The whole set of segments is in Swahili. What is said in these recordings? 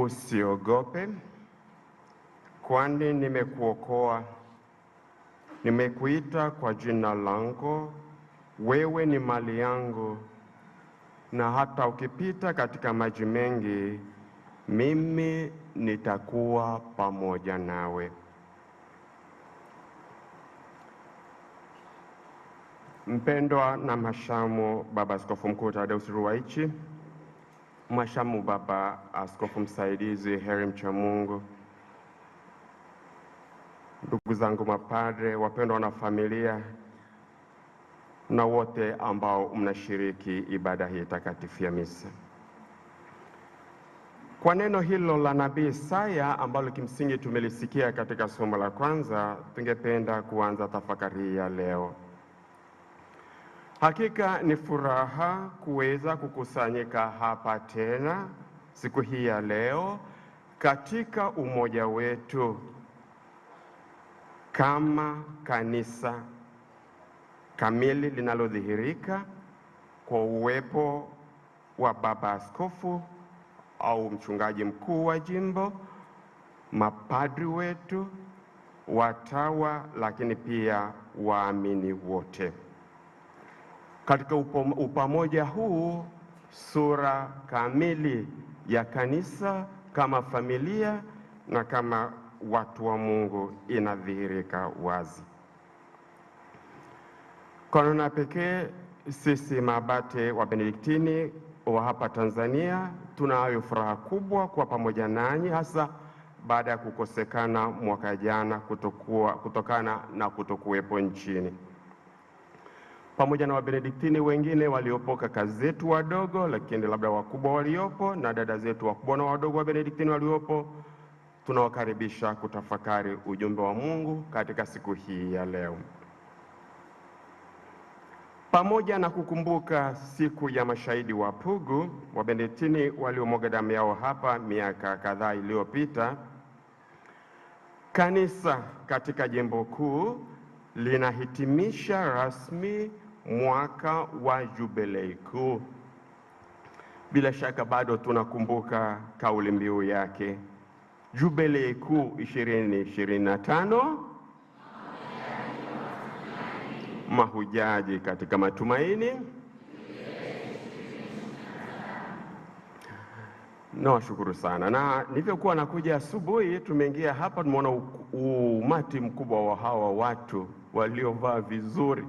Usiogope, kwani nimekuokoa. Nimekuita kwa jina langu, wewe ni mali yangu, na hata ukipita katika maji mengi, mimi nitakuwa pamoja nawe. Mpendwa na Mhashamu Baba Askofu Mkuu Thadeus Ruwaichi, Mhashamu Baba Askofu Msaidizi Heri Mchamungu, ndugu zangu mapadre, wapendwa na familia, na wote ambao mnashiriki ibada hii takatifu ya misa. Kwa neno hilo la nabii Isaya ambalo kimsingi tumelisikia katika somo la kwanza, tungependa kuanza tafakari ya leo. Hakika ni furaha kuweza kukusanyika hapa tena siku hii ya leo katika umoja wetu kama kanisa kamili linalodhihirika kwa uwepo wa baba askofu au mchungaji mkuu wa jimbo, mapadri wetu, watawa, lakini pia waamini wote. Katika upamoja huu, sura kamili ya kanisa kama familia na kama watu wa Mungu inadhihirika wazi. Kwa namna pekee, sisi mabate wa Benediktini wa hapa Tanzania tunayo furaha kubwa kuwa pamoja nanyi, hasa baada ya kukosekana mwaka jana kutokana na kutokuwepo nchini. Pamoja na Wabenediktini wengine waliopo kaka zetu wadogo, lakini labda wakubwa waliopo, na dada zetu wakubwa na wadogo wa Benediktini waliopo, tunawakaribisha kutafakari ujumbe wa Mungu katika siku hii ya leo. Pamoja na kukumbuka siku ya mashahidi wa Pugu, Wabenediktini waliomwaga damu yao hapa miaka kadhaa iliyopita, kanisa katika jimbo kuu linahitimisha rasmi mwaka wa jubilei kuu. Bila shaka bado tunakumbuka kauli mbiu yake, Jubilei Kuu 2025, mahujaji katika matumaini. Nawashukuru sana. Na nilivyokuwa nakuja asubuhi, tumeingia hapa, tumeona umati mkubwa wa hawa watu waliovaa vizuri,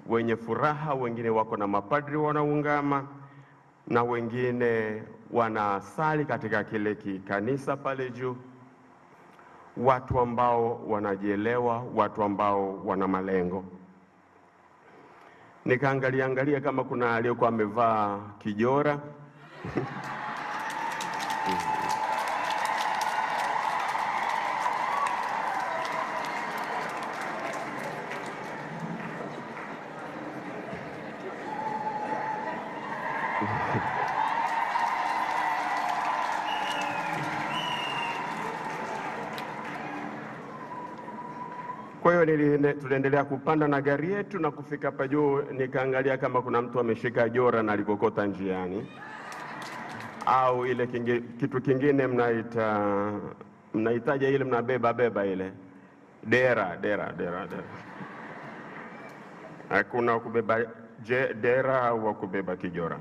wenye furaha. Wengine wako na mapadri wanaungama, na wengine wanasali katika kile kikanisa pale juu. Watu ambao wanajielewa, watu ambao wana malengo. Nikaangalia kama kuna aliyekuwa amevaa kijora. Kwa hiyo tuliendelea kupanda na gari yetu na kufika hapa juu, nikaangalia kama kuna mtu ameshika jora na alikokota njiani, au ile kitu kingine mnaitaja ile mnabeba ile dera. Hakuna kubeba dera au kubeba kijora.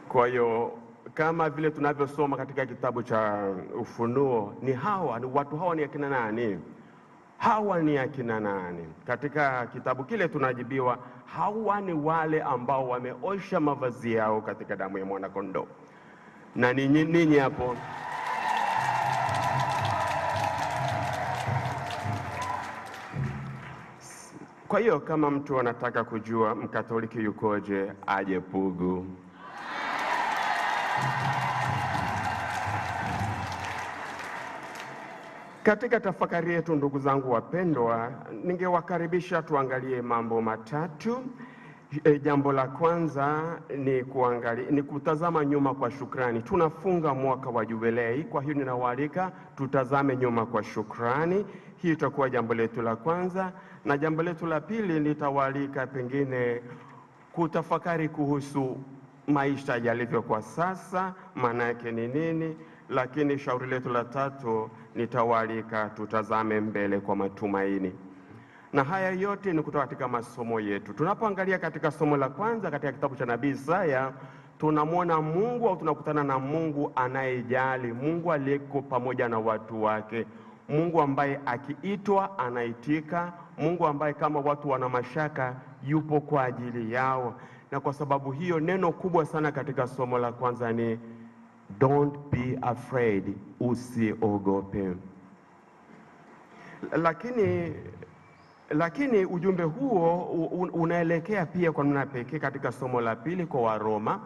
Kwa hiyo kama vile tunavyosoma katika kitabu cha Ufunuo, watu hawa ni akina nani? Hawa ni akina nani? Katika kitabu kile tunajibiwa, hawa ni wale ambao wameosha mavazi yao katika damu ya mwana-kondoo. Na ninyi hapo kwa hiyo kama mtu anataka kujua Mkatoliki yukoje, aje Pugu. Katika tafakari yetu, ndugu zangu wapendwa, ningewakaribisha tuangalie mambo matatu. Jambo la kwanza ni kutazama nyuma kwa shukrani. Tunafunga mwaka wa jubilei, kwa hiyo ninawaalika tutazame nyuma kwa shukrani. Hii itakuwa jambo letu la kwanza, na jambo letu la pili nitawaalika pengine kutafakari kuhusu maisha yalivyo kwa sasa maana yake ni nini, lakini shauri letu la tatu nitawaalika tutazame mbele kwa matumaini. Na haya yote ni kutoka katika masomo yetu. Tunapoangalia katika somo la kwanza katika kitabu cha nabii Isaya, tunamwona Mungu au tunakutana na Mungu anayejali, Mungu aliyeko pamoja na watu wake, Mungu ambaye akiitwa anaitika, Mungu ambaye kama watu wana mashaka yupo kwa ajili yao. Na kwa sababu hiyo neno kubwa sana katika somo la kwanza ni don't be afraid, usiogope. Lakini ujumbe huo unaelekea pia kwa namna pekee katika somo la pili kwa Waroma,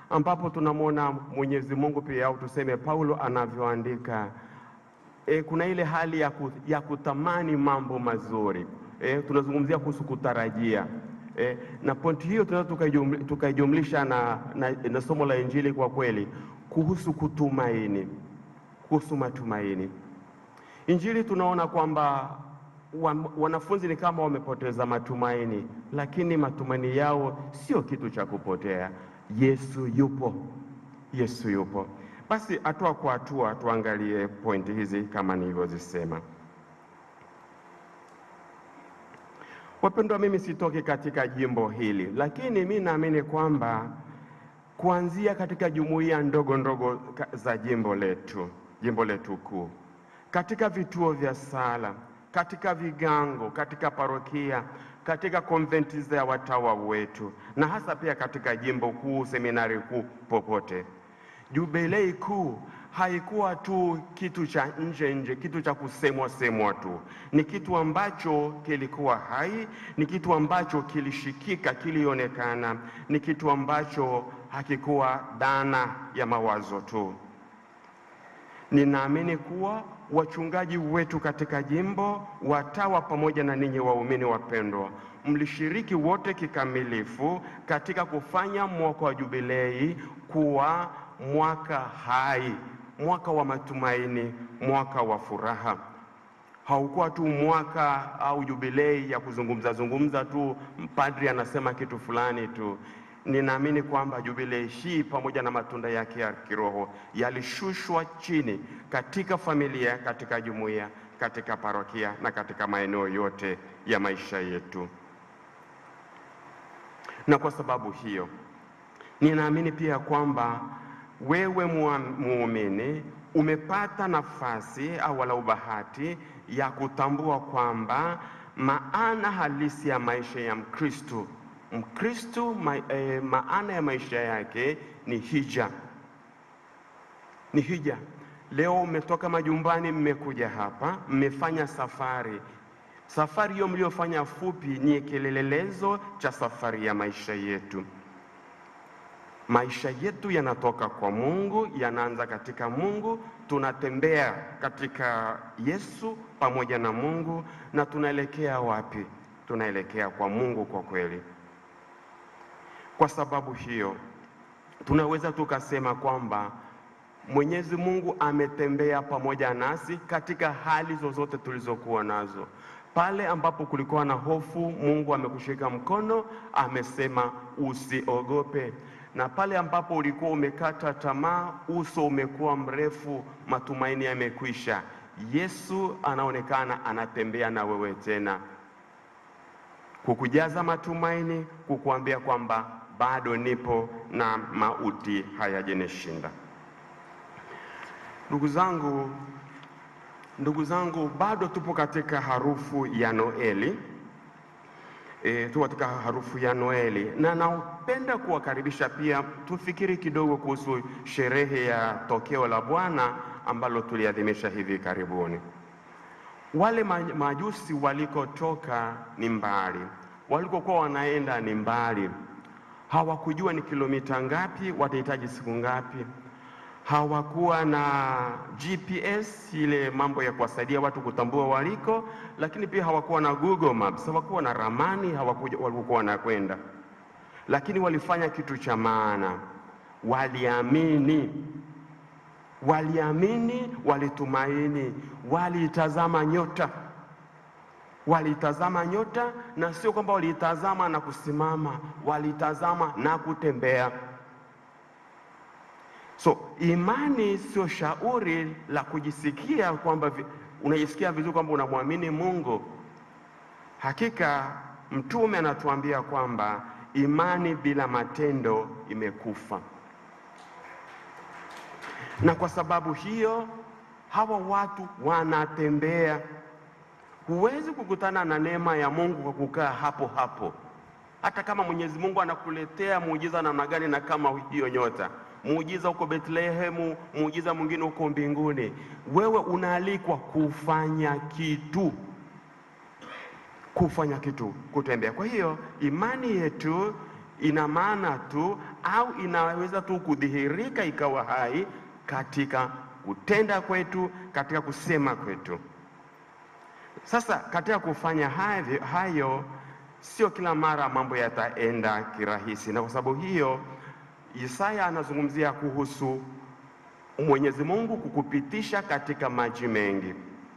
ambapo tunamwona Mwenyezi Mungu pia, au tuseme Paulo anavyoandika, kuna ile hali ya kutamani mambo mazuri. Tunazungumzia kuhusu kutarajia. Na pointi hiyo tunaweza tukaijumlisha na somo la Injili kwa kweli kuhusu kutumaini, kuhusu matumaini. Injili tunaona kwamba wanafunzi ni kama wamepoteza matumaini, lakini matumaini yao sio kitu cha kupotea. Yesu yupo, Yesu yupo. Basi hatua kwa hatua tuangalie pointi hizi kama nilivyozisema. Wapendwa, mimi sitoki katika jimbo hili, lakini mimi naamini kwamba kuanzia katika jumuiya ndogo ndogo za jimbo letu kuu, katika vituo vya sala, katika vigango, katika parokia, katika konventi za watawa wetu, na hasa pia katika jimbo kuu, seminari kuu, popote, jubilei kuu haikuwa tu kitu cha nje, kitu cha kusemwa tu. Ni kitu ambacho kilikuwa hai, ni kitu ambacho kilishikika, kilionekana, ni kitu ambacho hakikuwa dhana ya mawazo tu. Ninaamini kuwa wachungaji wetu katika jimbo, watawa, pamoja na ninyi waumini wapendwa, mlishiriki wote kikamilifu katika kufanya mwaka wa jubilei kuwa mwaka hai, mwaka wa matumaini, mwaka wa furaha. Haukuwa tu mwaka au jubilei ya kuzungumza tu, padri anasema kitu fulani tu. Ninaamini kwamba jubilei hii pamoja na matunda yake ya kiroho yalishushwa chini katika familia, katika jumuiya, katika parokia na katika maeneo yote ya maisha yetu. Na kwa sababu hiyo ninaamini pia kwamba wewe muumini umepata nafasi au walau bahati ya kutambua kwamba maana halisi ya maisha ya Mkristo, maana ya maisha yake ni hija. Ni hija. Leo umetoka majumbani, mmekuja hapa, mmefanya safari. Safari hiyo mliofanya fupi ni kielelezo cha safari ya maisha yetu. Maisha yetu yanatoka kwa Mungu, yanaanza katika Mungu, tunatembea katika Yesu pamoja na Mungu, na tunaelekea wapi? Tunaelekea kwa Mungu kwa kweli. Kwa sababu hiyo tunaweza tukasema kwamba Mwenyezi Mungu ametembea pamoja nasi katika hali zozote tulizokuwa nazo. Pale ambapo kulikuwa na hofu, Mungu amekushika mkono, amesema usiogope. Na pale ambapo ulikuwa umekata tamaa, uso umekuwa mrefu, matumaini yamekwisha, Yesu anaonekana anatembea na wewe tena, kukujaza matumaini, kukuambia kwamba bado nipo na mauti hayajanishinda. Ndugu zangu, bado tupo katika harufu ya Noeli. Tupo katika harufu ya Noeli, na napenda kuwakaribisha pia tufikiri kidogo kuhusu sherehe ya tokeo la Bwana ambalo tuliadhimisha hivi karibuni. Wale majusi walikotoka ni mbali, walikokuwa wanaenda ni mbali. Hawakujua ni kilomita ngapi, watahitaji siku ngapi. Hawakuwa na GPS, ile mambo ya kuwasaidia watu kutambua waliko, lakini pia hawakuwa na Google Maps, hawakuwa na ramani, walikuwa wanakwenda. Lakini walifanya kitu cha maana, waliamini, walitumaini, walitazama nyota, na sio kwamba walitazama na kusimama, walitazama na kutembea. So imani sio shauri la kujisikia kwamba unajisikia vizuri kwamba unamwamini Mungu. Hakika Mtume anatuambia kwamba imani bila matendo imekufa. Na kwa sababu hiyo hawa watu wanatembea. Huwezi kukutana na neema ya Mungu kwa kukaa hapo hapo. Hata kama Mwenyezi Mungu anakuletea muujiza namna gani, na kama hiyo nyota, muujiza huko Bethlehemu, muujiza mwingine huko mbinguni, wewe unaalikwa kufanya kitu, kutembea. Kwa hiyo imani yetu ina maana tu, au inaweza tu kudhihirika ikawa hai katika kutenda kwetu, katika kusema kwetu. Sasa katika kufanya hayo sio kila mara mambo yataenda kirahisi, na kwa sababu hiyo Isaya anazungumzia kuhusu Mwenyezi Mungu kukupitisha katika maji mengi.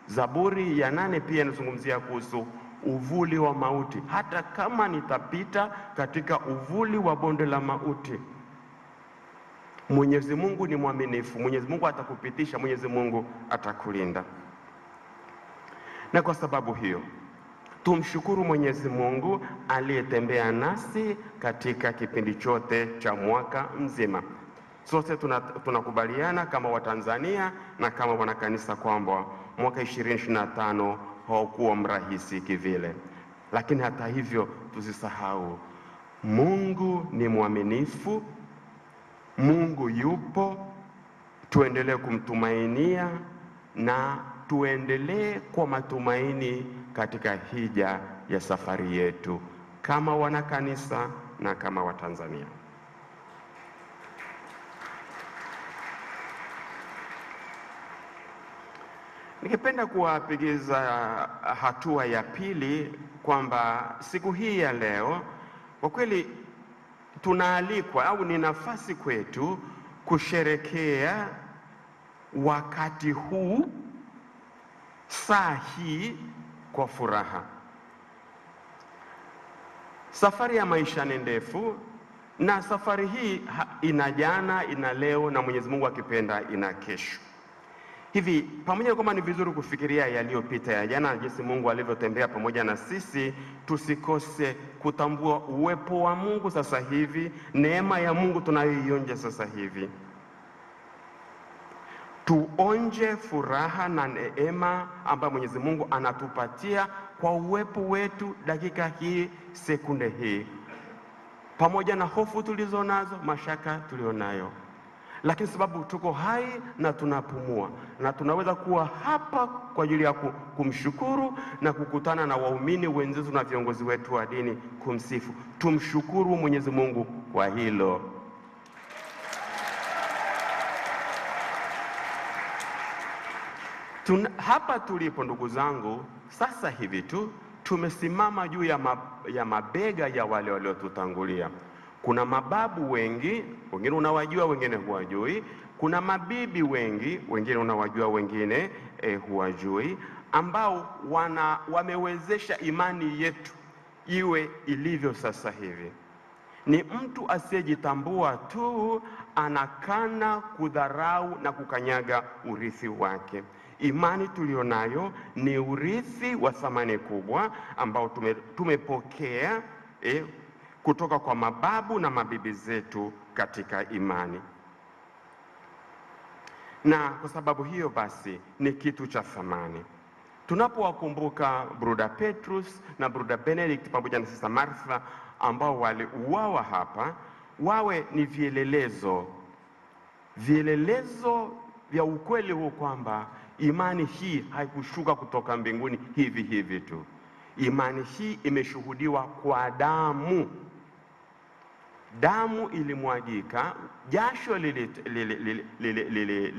Zaburi ya 8 pia inazungumzia kuhusu uvuli wa mauti. Hata kama nitapita katika uvuli wa bonde la mauti, Mwenyezi Mungu ni mwaminifu. Mwenyezi Mungu atakupitisha, Mwenyezi Mungu atakulinda. Na kwa sababu hiyo tumshukuru Mwenyezi Mungu aliyetembea nasi katika kipindi chote cha mwaka mzima. Sote tunakubaliana kama Watanzania na kama wanakanisa kwamba mwaka 2025 haukuwa mrahisi kivile. Lakini hata hivyo tusisahau, Mungu ni mwaminifu, Mungu yupo, tuendelee kumtumainia na tuendelee kwa matumaini katika hija ya safari yetu kama wanakanisa na kama Watanzania. Nikipenda kuwapigiza hatua ya pili kwamba siku hii ya leo kwa kweli tunaalikwa, au ni nafasi kwetu kusherekea wakati huu, saa hii, kwa furaha. Safari ya maisha ni ndefu, na safari hii ina jana, ina leo, na Mwenyezi Mungu akipenda ina kesho. Hivi pamoja na kwamba ni vizuri kufikiria yaliyopita ya jana, jinsi Mungu alivyotembea pamoja na sisi, tusikose kutambua uwepo wa Mungu sasa hivi, neema ya Mungu tunayoionja sasa hivi. Tuonje furaha na neema ambayo Mwenyezi Mungu anatupatia kwa uwepo wetu dakika hii, sekunde hii, pamoja na hofu tulizo nazo, mashaka tulionayo. Lakini sababu tuko hai na tunapumua na tunaweza kuwa hapa kwa ajili ya kumshukuru na kukutana na waumini wenzetu na viongozi wetu wa dini kumsifu. Tumshukuru Mwenyezi Mungu kwa hilo. Hapa tulipo ndugu zangu, sasa hivi tu tumesimama juu ya mabega ya wale waliotutangulia. Kuna mababu wengi, wengine unawajua, wengine huwajui. Kuna mabibi wengi, wengine unawajua, wengine huwajui, ambao wamewezesha imani yetu iwe ilivyo sasa hivi. Ni mtu asiyejitambua tu anakana, kudharau na kukanyaga urithi wake. Imani tulionayo ni urithi wa thamani kubwa ambao tumepokea kutoka kwa mababu na mabibi zetu katika imani. Na kwa sababu hiyo basi ni kitu cha thamani. Tunapowakumbuka Bruda Petrus na Bruda Benedict pamoja na Sister Martha ambao waliuawa hapa, wawe ni vielelezo vya ukweli huu kwamba imani hii haikushuka kutoka mbinguni hivi hivi tu. Imani hii imeshuhudiwa kwa damu. Damu ilimwagika, jasho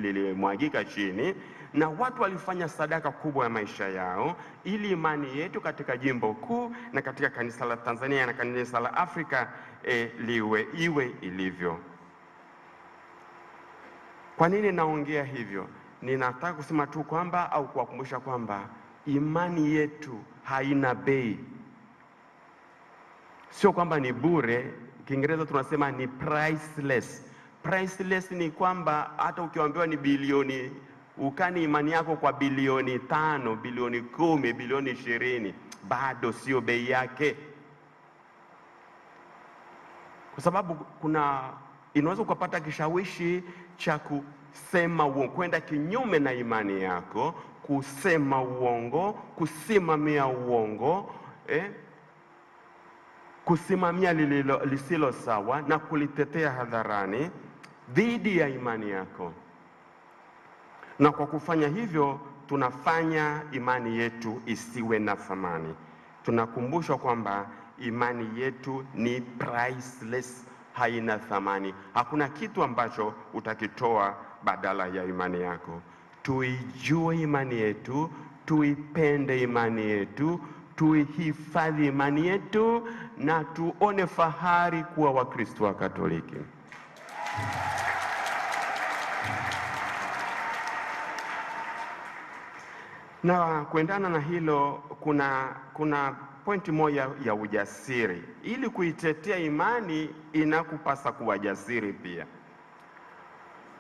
lilimwagika chini, na watu walifanya sadaka kubwa ya maisha yao ili imani yetu katika jimbo kuu na katika kanisa la Tanzania na kanisa la Afrika iwe ilivyo. Kwa nini naongea hivyo? Ninataka kusema tu kwamba, au kuwakumbusha kwamba imani yetu haina bei. Sio kwamba ni bure. Kiingereza tunasema ni priceless. Priceless ni kwamba hata ukiambiwa ni bilioni, ukani imani yako kwa bilioni 5, bilioni 10, bilioni 20, bado sio bei yake. Kwa sababu inaweza ukapata kishawishi cha kusema uongo, kwenda kinyume na imani yako, kusema uongo, kusimamia uongo, kusimamia lisilo sawa na kulitetea hadharani dhidi ya imani yako. Na kwa kufanya hivyo tunafanya imani yetu isiwe na thamani. Tunakumbushwa kwamba imani yetu ni priceless, haina thamani. Hakuna kitu ambacho utakitoa badala ya imani yako. Tuijue imani yetu, tuipende imani yetu, tuihifadhi imani yetu na tuone fahari kuwa Wakristo wa Katoliki. Na kuendana na hilo kuna pointi moja ya ujasiri. Ili kuitetea imani inakupasa kuwa jasiri pia.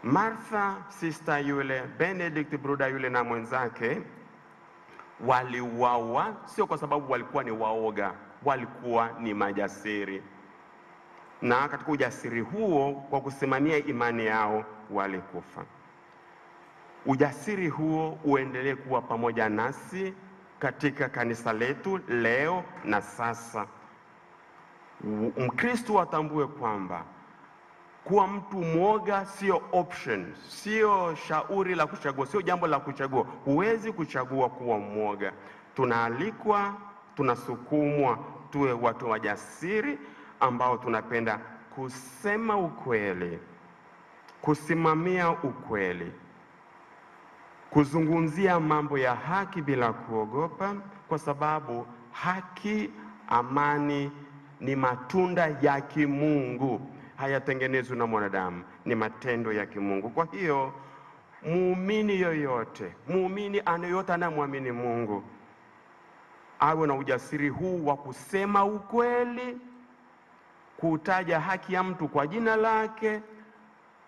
Martha sister yule, Benedict brother yule na mwenzake waliuawa sio kwa sababu walikuwa ni waoga, walikuwa ni majasiri. Na katika ujasiri huo, kwa kusimamia imani yao, walikufa. Ujasiri huo uendelee kuwa pamoja nasi katika kanisa letu leo na sasa. Mkristo atambue kwamba kuwa mtu mwoga sio option, sio shauri la kuchagua, sio jambo la kuchagua. Huwezi kuchagua kuwa mwoga. Tunaalikwa, tunasukumwa tuwe watu wajasiri ambao tunapenda kusema ukweli, kusimamia ukweli, kuzungumzia mambo ya haki bila kuogopa, kwa sababu haki, amani ni matunda ya kimungu, hayatengenezwi na mwanadamu, ni matendo ya kimungu. Kwa hiyo muumini yoyote, muumini anayote anamwamini Mungu, awe na ujasiri huu wa kusema ukweli, kutaja haki ya mtu kwa jina lake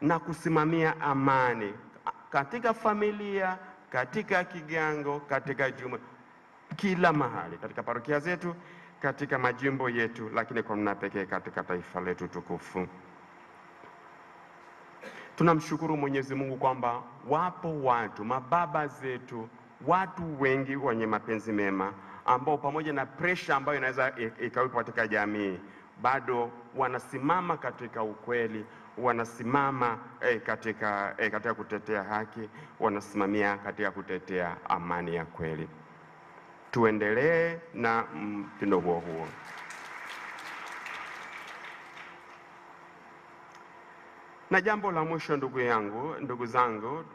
na kusimamia amani katika familia, katika kigango, katika jumuiya, kila mahali, katika parokia zetu, katika majimbo yetu, lakini kwa namna pekee katika taifa letu tukufu. Tunamshukuru Mwenyezi Mungu kwamba wapo watu, mababa zetu, watu wengi wenye mapenzi mema ambao pamoja na pressure ambayo inaweza ikawepo katika jamii, bado wanasimama katika ukweli, wanasimama katika kutetea haki, wanasimamia katika kutetea amani ya kweli. Tuendelee na mtindo huo. Na jambo la mwisho, ndugu zangu,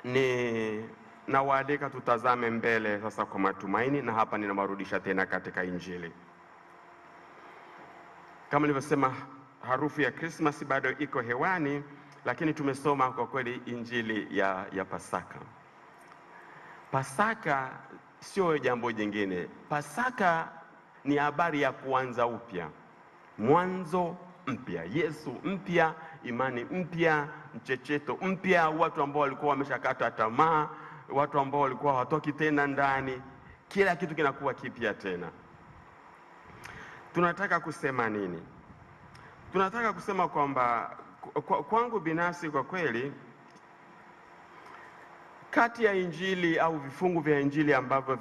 ni nawaalika tutazame mbele sasa kwa matumaini, na hapa ninawarudisha tena katika Injili. Kama nilivyosema, harufu ya Krismasi bado iko hewani, lakini tumesoma kwa kweli Injili ya Pasaka. Pasaka sio jambo jingine. Pasaka ni habari ya kuanza upya, mwanzo mpya, Yesu mpya, imani mpya, mchecheto mpya, watu ambao walikuwa wameshakata tamaa, watu ambao walikuwa hawatoki tena ndani, kila kitu kinakuwa kipya tena. Tunataka kusema nini? Tunataka kusema kwamba kwangu binafsi, kwa kweli, kati ya Injili au vifungu vya Injili ambavyo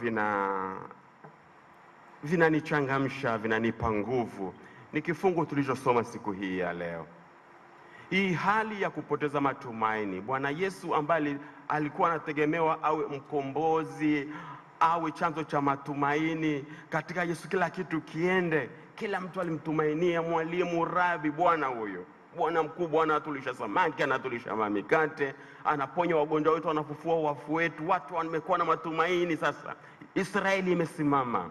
vinanichangamsha, vinanipa nguvu, ni kifungu tulichosoma siku hii ya leo. Hii hali ya kupoteza matumaini. Bwana Yesu ambaye alikuwa anategemewa awe mkombozi, awe chanzo cha matumaini. Katika Yesu kila kitu kiende, kila mtu alimtumainia, mwalimu, rabi, Bwana huyo, Bwana mkuu, Bwana atulisha samaki, anatulisha mikate, anaponya wagonjwa wetu, anafufua wafu wetu. Watu wamekuwa na matumaini. Sasa Israeli imesimama,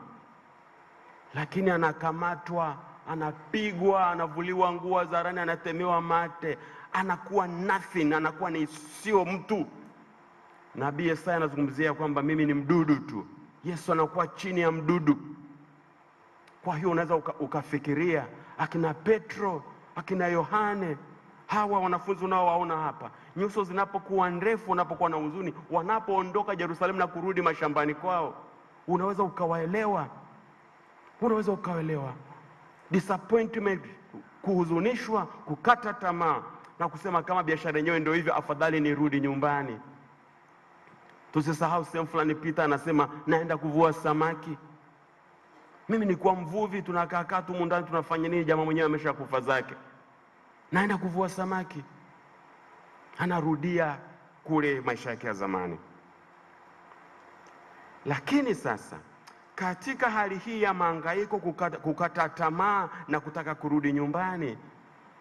lakini anakamatwa, anapigwa, anavuliwa nguo za rani, anatemewa mate, anakuwa nothing, anakuwa ni sio mtu. Nabii Yesaya anazungumzia kwamba mimi ni mdudu tu. Yesu anakuwa chini ya mdudu. Kwa hiyo unaweza ukafikiria akina Petro, akina Yohane Hawa wanafunzi unaowaona hapa, nyuso zinapokuwa ndefu, wanapokuwa na huzuni, wanapoondoka Yerusalemu na kurudi mashambani kwao, unaweza ukawaelewa. Unaweza ukawaelewa. Disappointment, kuhuzunishwa, kukata tamaa na kusema kama biashara yenyewe ndio hivyo, afadhali nirudi nyumbani. Tusisahau sehemu fulani Peter anasema naenda kuvua samaki. Mimi ni kwa mvuvi, tunakaa tu ndani tunafanya nini? Jamaa mwenyewe ameshakufa zake. Naenda kuvua samaki. Anarudia kule maisha yake ya zamani. Lakini sasa katika hali hii ya mahangaiko, kukata tamaa na kutaka kurudi nyumbani,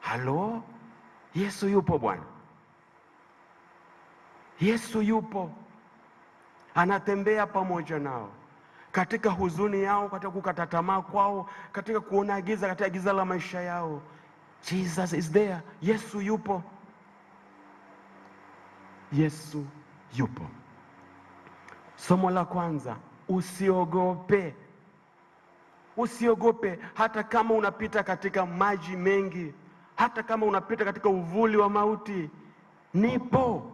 halo, Yesu yupo bwana. Yesu yupo. Anatembea pamoja nao katika huzuni yao, katika kukata tamaa kwao, katika kuona giza, katika giza la maisha yao. Jesus is there. Yesu yupo. Yesu yupo. Somo la kwanza, usiogope. Usiogope hata kama unapita katika maji mengi, hata kama unapita katika uvuli wa mauti. Nipo.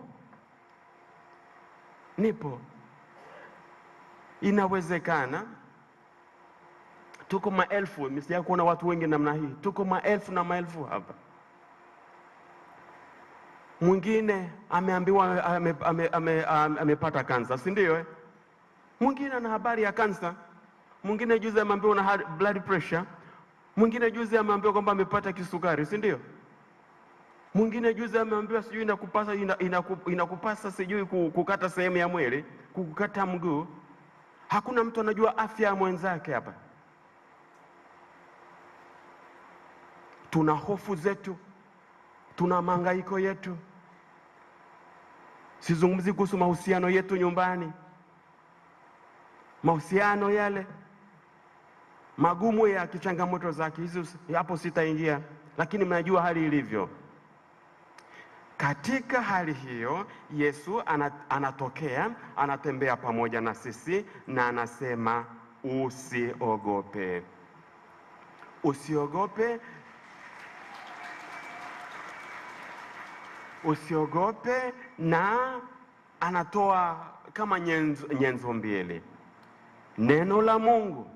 Inawezekana tuko maelfu, msija kuona watu wengi namna hii. Tuko maelfu na maelfu hapa. Mwingine ameambiwa amepata kansa, si ndio? Mwingine ana habari ya kansa. Mwingine juzi ameambiwa na blood pressure. Mwingine juzi ameambiwa kwamba amepata kisukari, si ndio? Mwingine juzi ameambiwa sijui inakupasa sijui kukata sehemu ya mwili, kukata mguu. Hakuna mtu anajua afya ya mwenzake hapa. Tuna hofu zetu, tuna mahangaiko yetu. Sizungumzi kuhusu mahusiano yetu nyumbani. Mahusiano yale magumu ya kichangamoto zake, hizo hapo sitaingia, lakini mnajua hali ilivyo. Katika hali hiyo Yesu anatokea, anatembea pamoja na sisi na anasema usiogope. Usiogope. Usiogope, na anatoa kama nyenzo mbili. Neno la Mungu.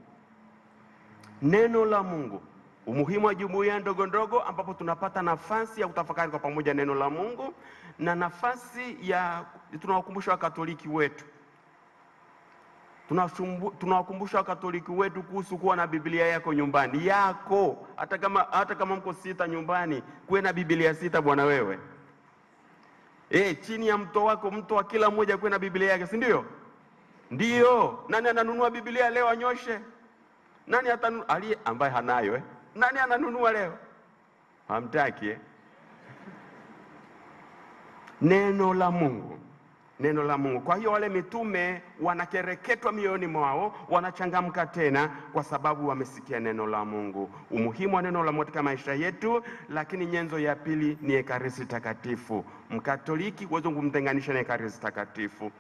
Neno la Mungu. Umuhimu wa jumuiya ndogo ndogo ambapo tunapata nafasi ya kutafakari kwa pamoja neno la Mungu, na nafasi ya tunawakumbusha Wakatoliki wetu. Tunawakumbusha Wakatoliki wetu kuhusu kuwa na Biblia yako nyumbani. Yako. Hata kama mko 6 nyumbani, kuwe na Biblia 6 bwana wewe. Chini ya mto wako, mto wa kila mmoja kuwe na Biblia yake, si ndio? Ndio. Nani ananunua Biblia leo anyoshe? Nani ali ambaye hanayo Nani ananunua leo? Hamtaki Neno la Mungu. Neno la Mungu. Kwa hiyo wale mitume wanakereketwa mioyoni mwao, wanachangamka tena kwa sababu wamesikia neno la Mungu. Umuhimu wa neno la Mungu katika maisha yetu. Lakini nyenzo ya pili ni Ekaristi Takatifu. Mkatoliki huwezi kumtenganisha na Ekaristi Takatifu.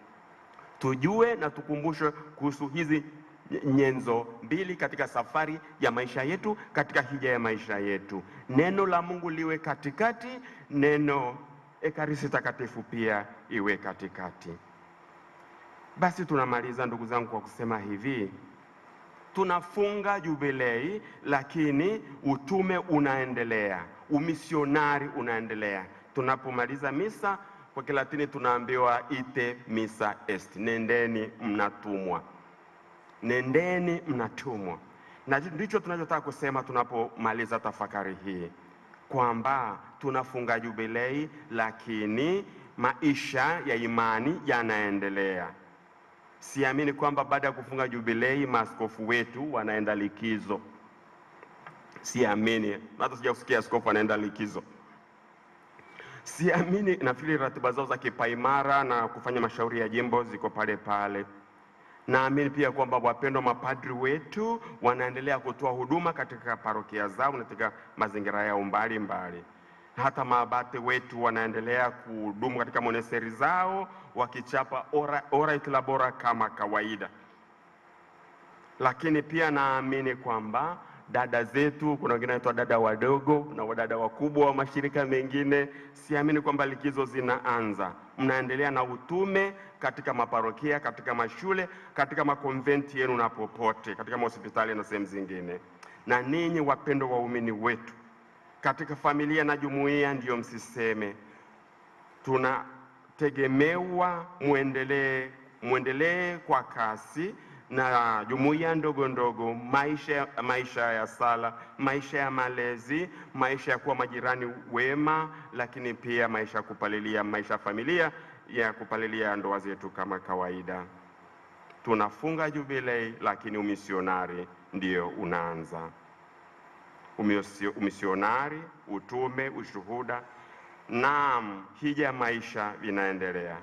Tujue na tukumbushwe kuhusu hizi nyenzo mbili katika safari ya maisha yetu, katika hija ya maisha yetu. Neno la Mungu liwe katikati, neno Ekaristi Takatifu pia iwe katikati. Basi tunamaliza ndugu zangu kwa kusema hivi: tunafunga jubilei, lakini utume unaendelea, umisionari unaendelea. Tunapomaliza misa kwa Kilatini tunaambiwa ite missa est, nendeni mnatumwa. Nendeni mnatumwa. Na ndicho tunachotaka kusema tunapomaliza tafakari hii, kwamba tunafunga jubilei lakini maisha ya imani yanaendelea. Siamini kwamba baada ya kufunga jubilei maaskofu wetu wanaenda likizo. Siamini. Hata sijakusikia askofu anaenda likizo. Siamini. Nafikiri ratiba zao za kipaimara na kufanya mashauri ya jimbo ziko pale pale. Naamini pia kwamba wapendwa mapadri wetu wanaendelea kutoa huduma katika parokia zao na katika mazingira yao mbalimbali. Hata maabate wetu wanaendelea kuhudumu katika monasteri zao wakichapa ora et labora kama kawaida. Lakini pia naamini kwamba dada zetu, kuna wengine wanaitwa dada wadogo na wadada wakubwa wa mashirika mengine. Siamini kwamba likizo zinaanza. Mnaendelea na utume katika maparokia, katika mashule, katika makonventi yenu na popote, katika mahospitali na sehemu zingine. Na ninyi wapendwa waumini wetu katika familia na jumuiya, ndiyo msiseme. Tunategemewa muendelee kwa kasi na jumuiya ndogo ndogo, maisha ya sala, maisha ya malezi, maisha ya kuwa majirani wema, lakini pia maisha ya kupalilia, maisha ya familia ya kupalilia ndoa zetu kama kawaida. Tunafunga jubilei, lakini umisionari ndio unaanza. Umisionari, utume, ushuhuda, naam, hija ya maisha vinaendelea.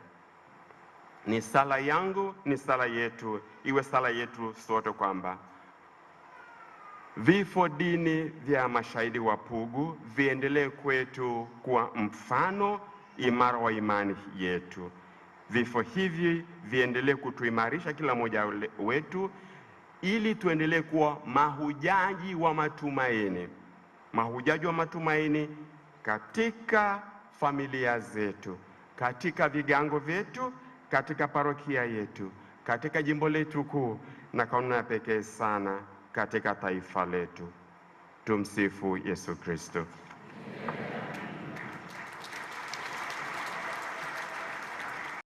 Ni sala yangu, ni sala yetu, iwe sala yetu sote kwamba vifo dini vya mashahidi wa Pugu viendelee kwetu kuwa mfano imara wa imani yetu. Vifo hivi viendelee kutuimarisha kila mmoja wetu, ili tuendelee kuwa mahujaji wa matumaini. Mahujaji wa matumaini katika familia zetu, katika vigango vyetu, katika parokia yetu, katika jimbo letu kuu, na kwa namna pekee sana katika taifa letu. Tumsifu Yesu Kristo.